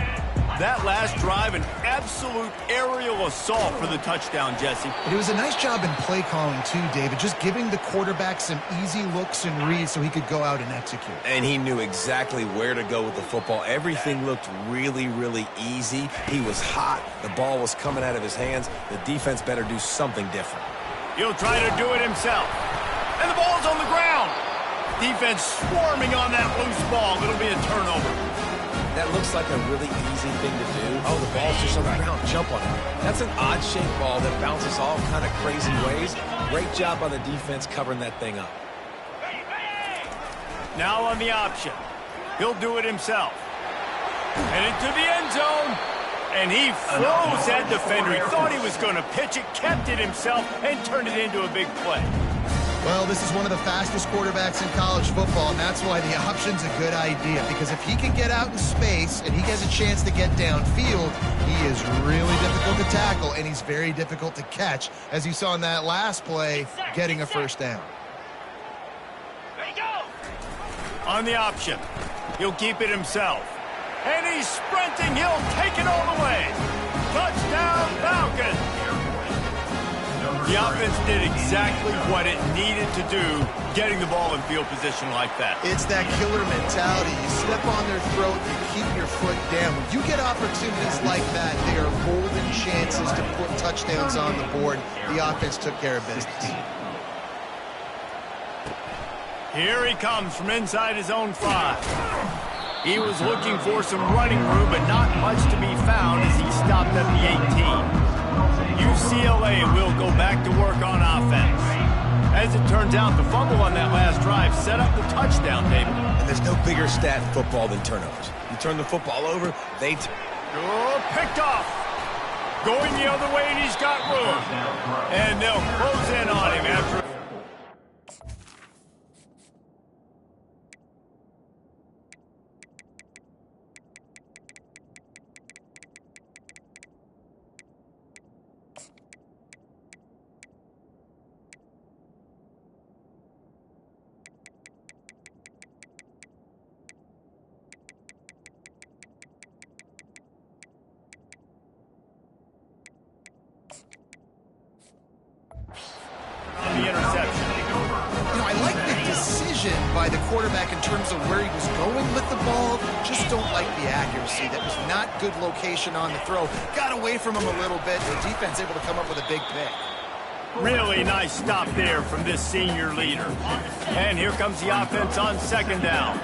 That last drive, an absolute aerial assault for the touchdown, Jesse. It was a nice job in play calling, too, David, just giving the quarterback some easy looks and reads so he could go out and execute. And he knew exactly where to go with the football. Everything looked really, really easy. He was hot. The ball was coming out of his hands. The defense better do something different. He'll try to do it himself. And the ball's on the ground. Defense swarming on that loose ball. It'll be a turnover. That looks like a really easy thing to do. Oh, the ball's just on the ground. Jump on it. That's an odd-shaped ball that bounces all kind of crazy ways. Great job by the defense covering that thing up. Now on the option. He'll do it himself. And into the end zone. And he froze that defender. He thought he was going to pitch it, kept it himself, and turned it into a big play. Well, this is one of the fastest quarterbacks in college football, and that's why the option's a good idea. Because if he can get out in space and he gets a chance to get downfield, he is really difficult to tackle, and he's very difficult to catch, as you saw in that last play, getting a first down. On the option, he'll keep it himself. And he's sprinting. He'll take it all the way. Touchdown, Falcons. The offense did exactly what it needed to do, getting the ball in field position like that. It's that killer mentality. You step on their throat, you keep your foot down. When you get opportunities like that, they are golden chances to put touchdowns on the board. The offense took care of business. Here he comes from inside his own 5. He was looking for some running room, but not much to be found as he stopped at the 18. UCLA will go back to work on offense. As it turns out, the fumble on that last drive set up the touchdown, David. And there's no bigger stat in football than turnovers. You turn the football over, they... Picked off. Going the other way, and he's got room. And they'll close in on him after... the interception. I like the decision by the quarterback in terms of where he was going with the ball. Just don't like the accuracy. That was not good location on the throw. Got away from him a little bit. The defense able to come up with a big pick. Really nice stop there from this senior leader. And here comes the offense on second down.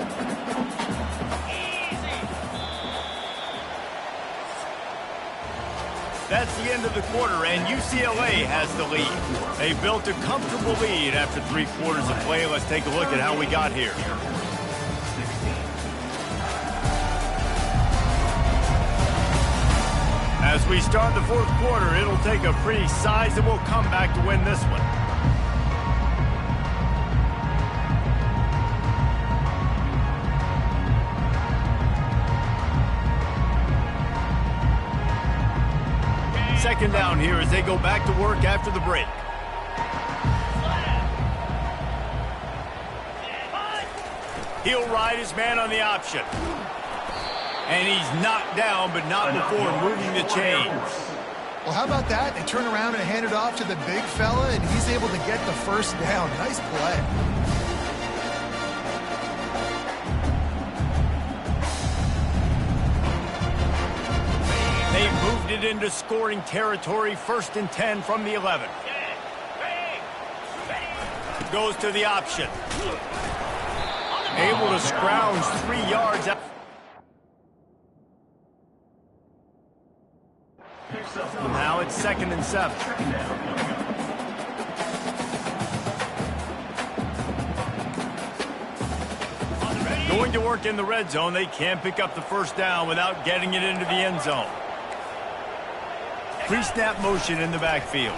That's the end of the quarter, and UCLA has the lead. They built a comfortable lead after 3 quarters of play. Let's take a look at how we got here. As we start the 4th quarter, it'll take a pretty sizable comeback to win this one. Second down here as they go back to work after the break. He'll ride his man on the option. And he's knocked down, but not before moving the chains. Well, how about that? They turn around and hand it off to the big fella, and he's able to get the first down. Nice play. They've moved it into scoring territory, 1st and 10 from the 11. Goes to the option. Able to scrounge 3 yards out. Now it's 2nd and 7. Going to work in the red zone. They can't pick up the first down without getting it into the end zone. Pre-snap motion in the backfield.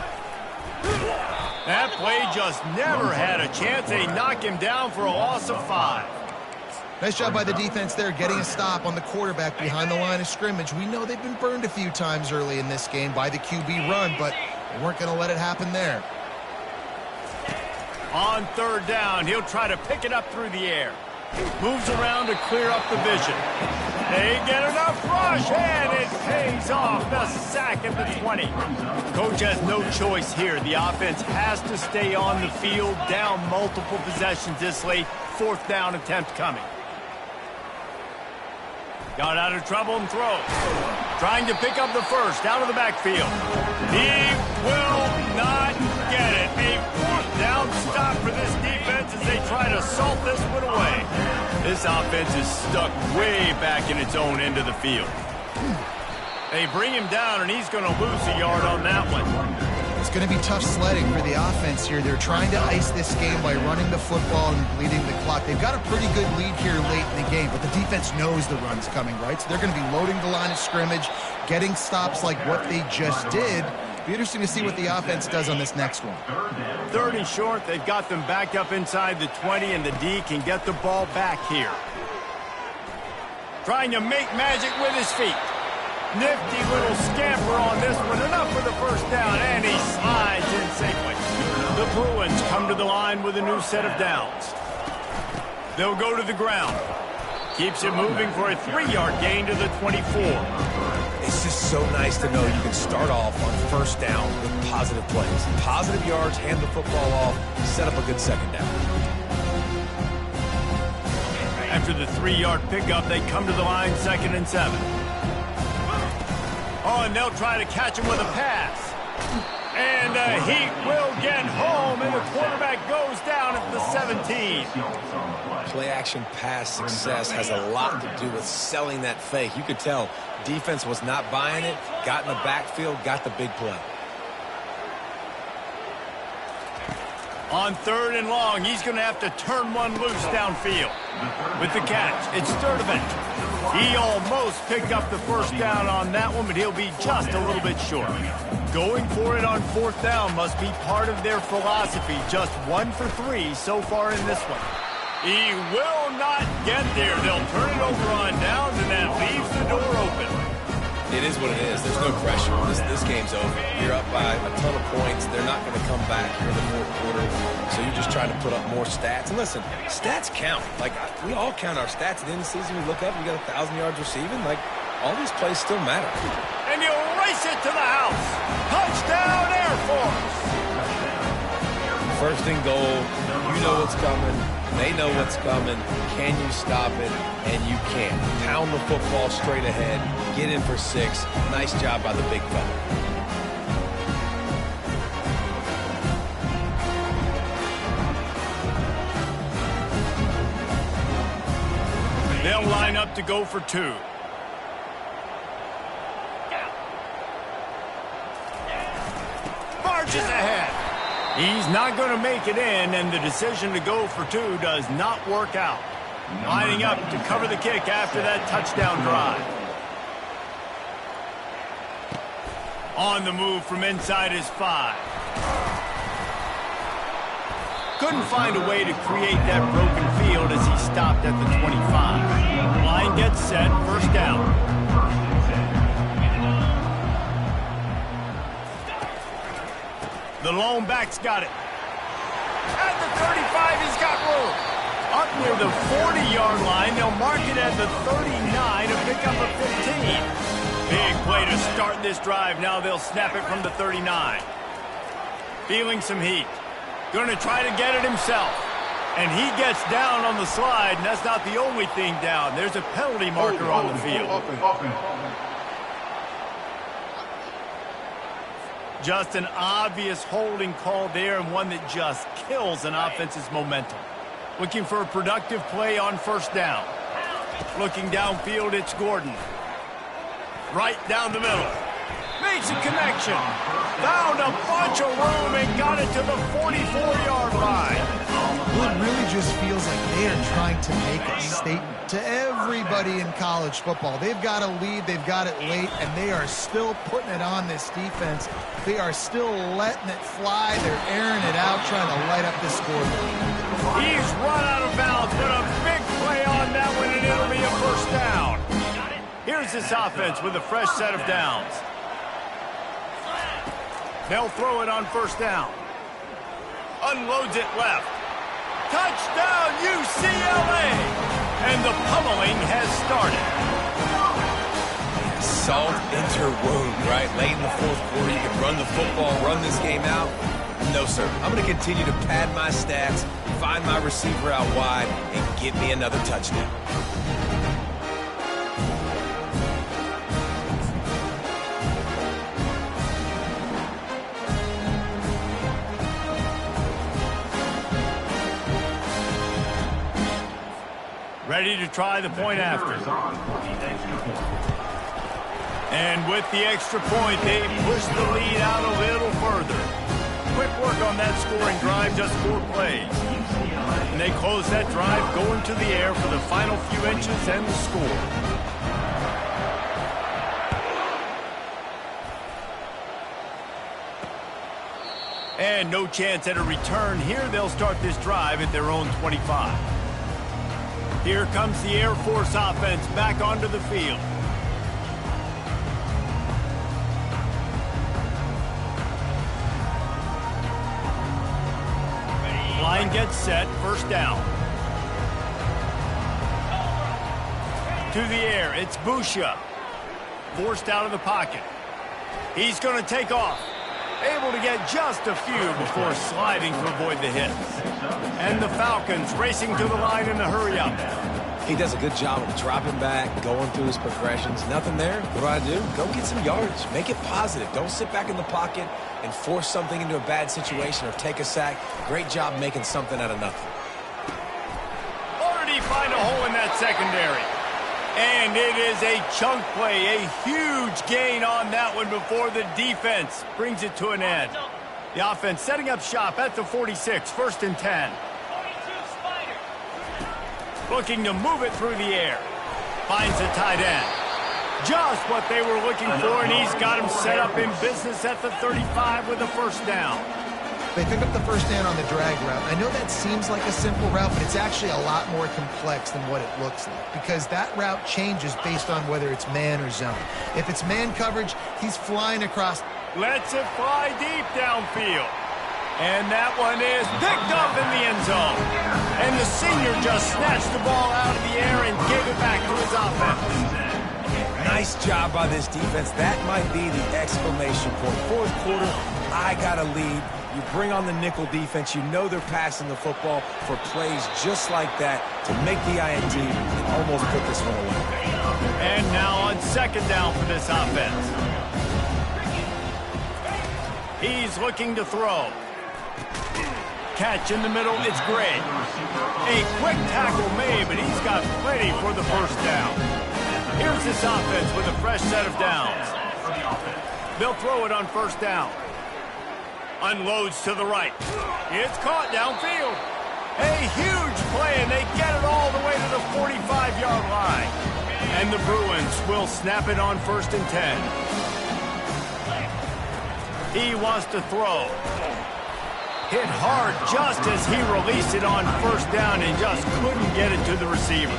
That play just never had a chance. They knock him down for a loss of 5. Nice job by the defense there, getting a stop on the quarterback behind the line of scrimmage. We know they've been burned a few times early in this game by the QB run, but they weren't going to let it happen there. On 3rd down, he'll try to pick it up through the air. Moves around to clear up the vision. They get enough rush, and it pays off. The sack at the 20. Coach has no choice here. The offense has to stay on the field, down multiple possessions this late. 4th down attempt coming. Got out of trouble and throws. Trying to pick up the first out of the backfield. He will not get it. A 4th down stop for this defense as they try to salt this one away. This offense is stuck way back in its own end of the field. They bring him down, and he's going to lose a yard on that one. It's going to be tough sledding for the offense here. They're trying to ice this game by running the football and bleeding the clock. They've got a pretty good lead here late in the game, but the defense knows the run's coming, right? So they're going to be loading the line of scrimmage, getting stops like what they just did, Be interesting to see what the offense does on this next one. 3rd and short. They've got them backed up inside the 20, and the D can get the ball back here. Trying to make magic with his feet. Nifty little scamper on this one. Enough for the first down, and he slides in safely. The Bruins come to the line with a new set of downs. They'll go to the ground. Keeps it moving for a 3-yard gain to the 24. It's just so nice to know you can start off on 1st down with positive plays. Positive yards, hand the football off, set up a good 2nd down. After the 3-yard pickup, they come to the line 2nd and 7. Oh, and they'll try to catch him with a pass. And the Heat will get home, and the quarterback goes down at the 17. Play-action pass success has a lot to do with selling that fake. You could tell defense was not buying it, got in the backfield, got the big play. On 3rd and long, he's going to have to turn one loose downfield. With the catch, it's Sturdivant. He almost picked up the first down on that one, but he'll be just a little bit short. Going for it on 4th down must be part of their philosophy. Just 1 for 3 so far in this one. He will not get there. They'll turn it over on downs, and that leaves the door open. It is what it is. There's no pressure. This game's over. You're up by a ton of points. They're not going to come back here in the 4th quarter. So you're just trying to put up more stats. And listen, stats count. Like, we all count our stats at the end of the season. We look up, we got 1,000 yards receiving. Like, all these plays still matter. And you race it to the house. Touchdown, Air Force. 1st and goal. You know what's coming. They know what's coming. Can you stop it? And you can. Pound the football straight ahead. Get in for 6. Nice job by the big fella. They'll line up to go for 2. Marches ahead. He's not going to make it in, and the decision to go for 2 does not work out. Lining up to cover the kick after that touchdown drive. On the move from inside his 5. Couldn't find a way to create that broken field as he stopped at the 25. Line gets set, 1st down. The lone back's got it. At the 35, he's got room. Up near the 40-yard line, they'll mark it at the 39 to pick up a 15. Big play to start this drive. Now they'll snap it from the 39. Feeling some heat. Going to try to get it himself. And he gets down on the slide, and that's not the only thing down. There's a penalty marker on the field. Just an obvious holding call there, and one that just kills an offense's momentum. Looking for a productive play on 1st down. Looking downfield, it's Gordon. Right down the middle. Makes a connection. Found a bunch of room and got it to the 44-yard line. Well, it really just feels like they are trying to make a statement to everybody in college football. They've got a lead, they've got it late, and they are still putting it on this defense. They are still letting it fly. They're airing it out, trying to light up the scoreboard. He's run out of bounds, but a big play on that one, and it'll be a 1st down. Here's this offense with a fresh set of downs. They'll throw it on 1st down. Unloads it left. Touchdown, UCLA! And the pummeling has started. Salt into wound, right? Late in the 4th quarter, you can run the football, run this game out. No, sir. I'm going to continue to pad my stats, find my receiver out wide, and get me another touchdown. Ready to try the point after. And with the extra point, they push the lead out a little further. Quick work on that scoring drive, just 4 plays. And they close that drive going to the air for the final few inches and the score. And no chance at a return here. They'll start this drive at their own 25. Here comes the Air Force offense back onto the field. Line gets set, first down. To the air, it's Busha. Forced out of the pocket. He's going to take off. Able to get just a few before sliding to avoid the hit. And the Falcons racing to the line in a hurry-up. He does a good job of dropping back, going through his progressions. Nothing there. What do? Go get some yards. Make it positive. Don't sit back in the pocket and force something into a bad situation or take a sack. Great job making something out of nothing. Already find a hole in that secondary. And it is a chunk play, a huge gain on that one before the defense brings it to an end. The offense setting up shop at the 46, first and 10. Looking to move it through the air. Finds the tight end. Just what they were looking for, and he's got him set up in business at the 35 with a first down. They pick up the first down on the drag route. I know that seems like a simple route, but it's actually a lot more complex than what it looks like because that route changes based on whether it's man or zone. If it's man coverage, he's flying across. Lets it fly deep downfield. And that one is picked up in the end zone. And the senior just snatched the ball out of the air and gave it back to his offense. Nice job by this defense. That might be the exclamation point. Fourth quarter, I got a lead. You bring on the nickel defense. You know they're passing the football for plays just like that to make the INT and almost put this one away. And now on second down for this offense. He's looking to throw. Catch in the middle, it's great. A quick tackle made, but he's got plenty for the first down. Here's this offense with a fresh set of downs. They'll throw it on first down. Unloads to the right. It's caught downfield. A huge play, and they get it all the way to the 45-yard line. And the Bruins will snap it on first and 10. He wants to throw. Hit hard just as he released it on first down and just couldn't get it to the receiver.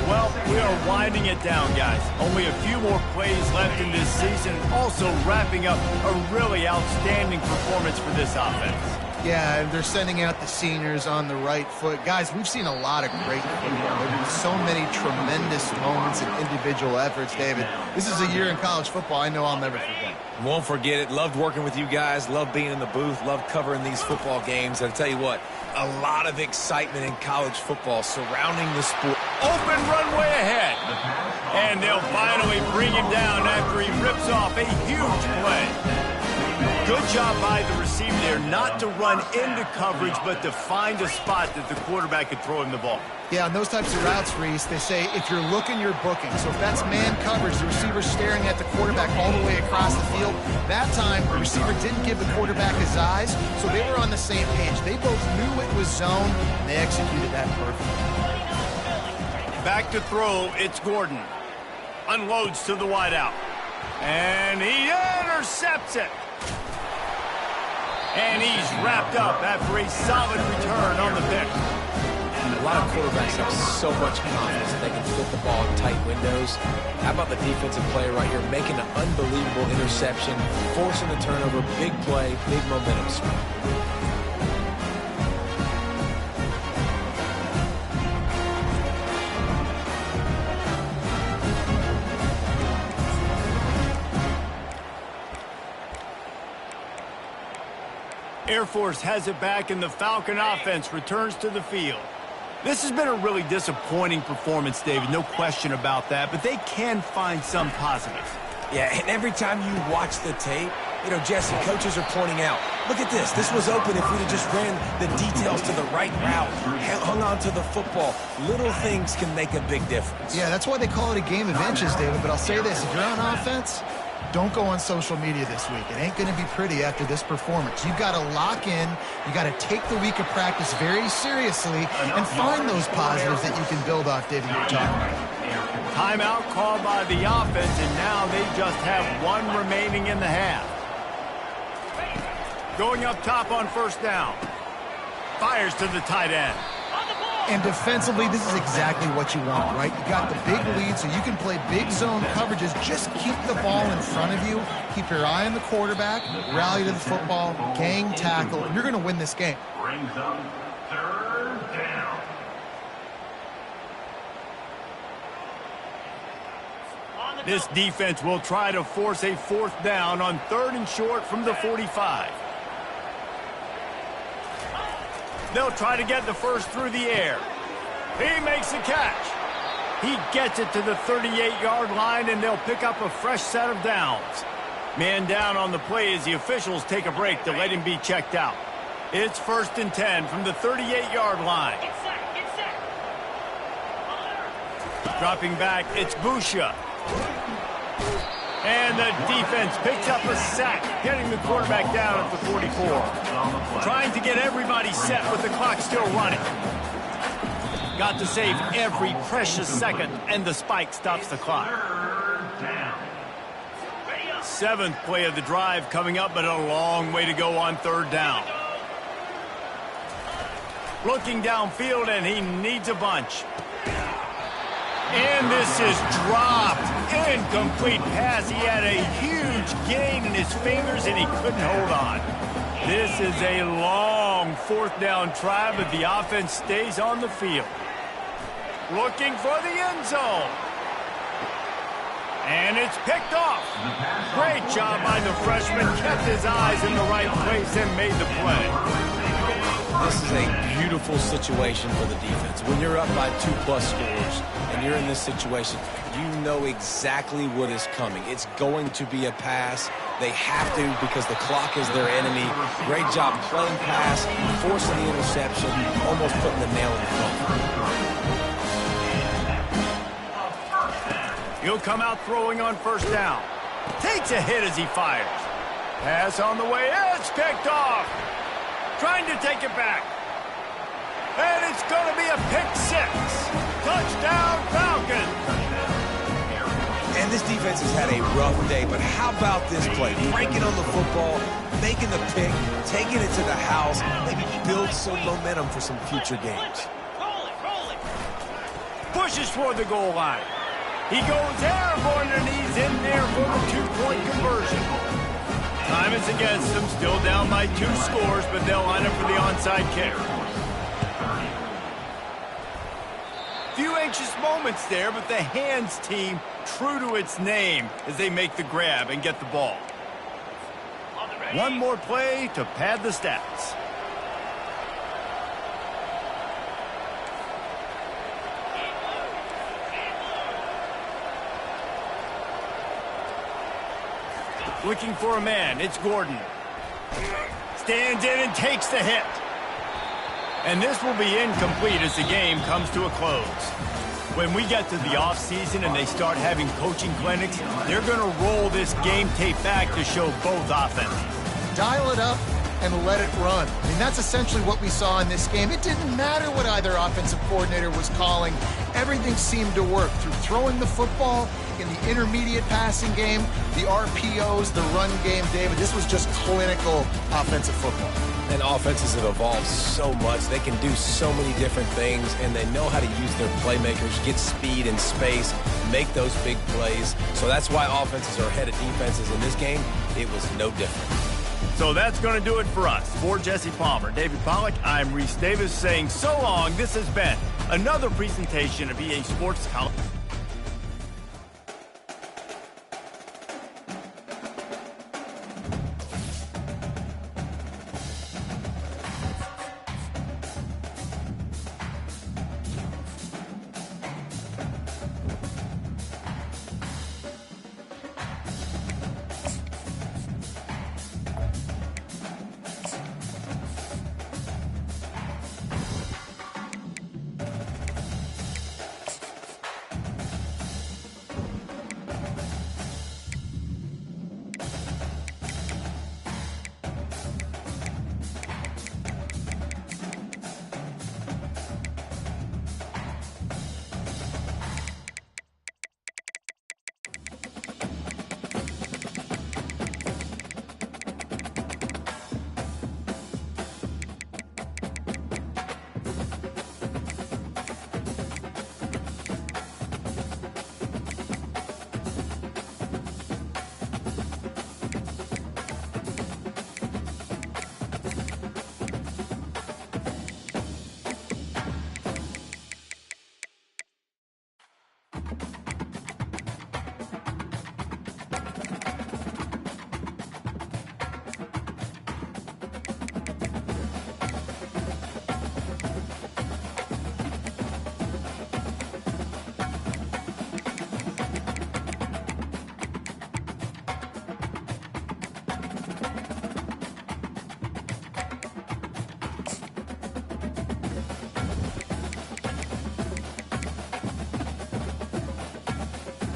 Well, we are winding it down, guys. Only a few more plays left in this season. Also wrapping up a really outstanding performance for this offense. Yeah, they're sending out the seniors on the right foot. Guys, we've seen a lot of great football. There have been so many tremendous moments and individual efforts, David. This is a year in college football I know I'll never forget. Won't forget it. Loved working with you guys. Loved being in the booth. Loved covering these football games. And I'll tell you what, a lot of excitement in college football surrounding the sport. Open runway ahead. And they'll finally bring him down after he rips off a huge play. Good job by the receiver there not to run into coverage, but to find a spot that the quarterback could throw him the ball. Yeah, on those types of routes, Reese, they say if you're looking, you're booking. So if that's man coverage, the receiver's staring at the quarterback all the way across the field. That time, the receiver didn't give the quarterback his eyes, so they were on the same page. They both knew it was zone, and they executed that perfectly. Back to throw, it's Gordon. Unloads to the wideout. And he intercepts it. And he's wrapped up after a solid return on the pick. A lot of quarterbacks have so much confidence that they can fit the ball in tight windows. How about the defensive player right here making an unbelievable interception, forcing the turnover, big play, big momentum swing. Air Force has it back, and the Falcon offense returns to the field. This has been a really disappointing performance, David, no question about that, but they can find some positives. Yeah, and every time you watch the tape, you know, Jesse, coaches are pointing out, look at this. This was open if we'd have just ran the details to the right route, hung on to the football. Little things can make a big difference. Yeah, that's why they call it a game of inches, David, but I'll say this, if you're on offense, don't go on social media this week. It ain't going to be pretty after this performance. You've got to lock in. You got to take the week of practice very seriously and find those positives that you can build off, David, you're talking about. Timeout called by the offense, and now they just have one remaining in the half. Going up top on first down. Fires to the tight end. And defensively, this is exactly what you want, right? You got the big lead, so you can play big zone coverages. Just keep the ball in front of you. Keep your eye on the quarterback. Rally to the football. Gang tackle. And you're going to win this game. Brings up third down. This defense will try to force a fourth down on 3rd and short from the 45. They'll try to get the first through the air. He makes the catch. He gets it to the 38-yard line, and they'll pick up a fresh set of downs. Man down on the play as the officials take a break to let him be checked out. It's 1st and 10 from the 38-yard line. Dropping back, it's Busha. And the defense picks up a sack, getting the quarterback down at the 44. Trying to get everybody set with the clock still running. Got to save every precious second, and the spike stops the clock. 7th play of the drive coming up, but a long way to go on 3rd down. Looking downfield, and he needs a bunch. And this is dropped. Incomplete pass. He had a huge gain in his fingers, and he couldn't hold on. This is a long 4th down try, but the offense stays on the field. Looking for the end zone. And it's picked off. Great job by the freshman. Kept his eyes in the right place and made the play. This is a beautiful situation for the defense. When you're up by 2+ scores and you're in this situation, you know exactly what is coming. It's going to be a pass. They have to because the clock is their enemy. Great job playing pass, forcing the interception, almost putting the nail in the coffin. He'll come out throwing on 1st down. Takes a hit as he fires. Pass on the way. It's picked off. Trying to take it back. And it's going to be a pick 6. Touchdown, Falcons. And this defense has had a rough day, but how about this play? Breaking on the football, making the pick, taking it to the house, maybe build some momentum for some future games. Pushes toward the goal line. He goes airborne, and he's in there for the 2-point conversion. Time is against them, still down by 2 scores, but they'll line up for the onside kick. Few anxious moments there, but the hands team true to its name as they make the grab and get the ball. One more play to pad the stats. Looking for a man, it's Gordon. Stands in and takes the hit. And this will be incomplete as the game comes to a close. When we get to the offseason and they start having coaching clinics, they're going to roll this game tape back to show both offenses. Dial it up and let it run. I mean, that's essentially what we saw in this game. It didn't matter what either offensive coordinator was calling. Everything seemed to work through throwing the football, in the intermediate passing game, the RPOs, the run game, David. This was just clinical offensive football. And offenses have evolved so much. They can do so many different things, and they know how to use their playmakers, get speed and space, make those big plays. So that's why offenses are ahead of defenses. In this game, it was no different. So that's going to do it for us. For Jesse Palmer, David Pollack, I'm Reese Davis saying so long. This has been another presentation of EA Sports College.